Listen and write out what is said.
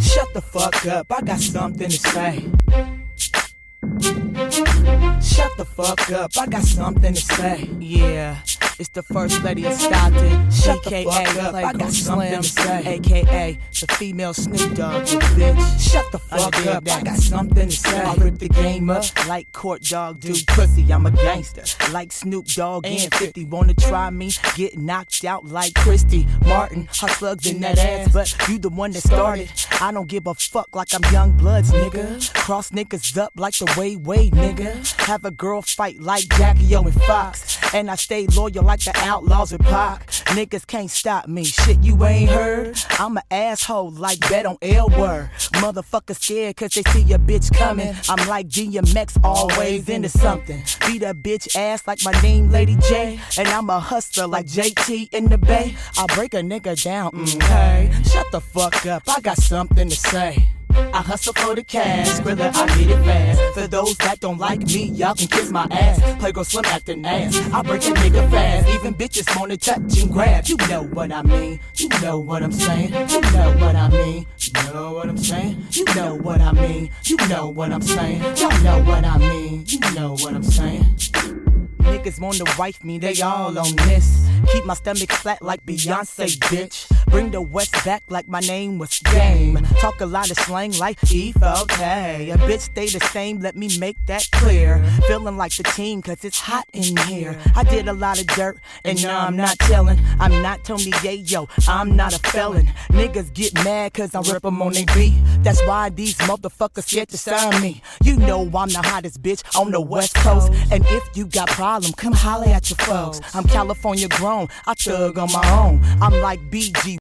Shut the fuck up, I got something to say. Shut the fuck up, I got something to say. Yeah, it's the first lady of Stockton. Shut the fuck up, I got something to say. AKA the female Snoop Dogg, you bitch. Shut the fuck up, I got something to say. I rip the game up like Court Dog do pussy. I'm a gangster like Snoop Dogg and 50. Wanna try me? Get knocked out like Christy Martin. Her slugs in that ass, but you the one that started. I don't give a fuck like I'm Young Bloods, nigga. Cross niggas up like the way, nigga. Have a girl fight like Jackie O and Fox. And I stay loyal like the Outlaws with Pac. Niggas can't stop me, shit you ain't heard. I'm an asshole like Bet on L Word. Motherfuckers scared cause they see a bitch coming. I'm like DMX, always into something. Beat a bitch ass like my name Lady J. And I'm a hustler like JT in the Bay. I break a nigga down, hey. Shut the fuck up, I got something to say. I hustle for the cash, Skrilla, I get it fast. For those that don't like me, y'all can kiss my ass. Playgirl Slim acting ass, I break a nigga fast. Even bitches wanna touch and grab. You know what I mean, you know what I'm saying. You know what I mean, you know what I'm saying. You know what I mean, you know what I'm saying. Y'all know what I mean, you know what I'm saying. Niggas wanna wife me, they all on this. Keep my stomach flat like Beyonce, bitch. Bring the West back like my name was Game. Talk a lot of slang like E4K. A bitch stay the same, let me make that clear. Feeling like the team cause it's hot in here. I did a lot of dirt and now I'm not telling. I'm not Tony Yayo, I'm not a felon. Niggas get mad cause I rip them on they beat. That's why these motherfuckers scared to sign me. You know I'm the hottest bitch on the West Coast. And if you got problem, come holler at your folks. I'm California grown, I thug on my own. I'm like BG.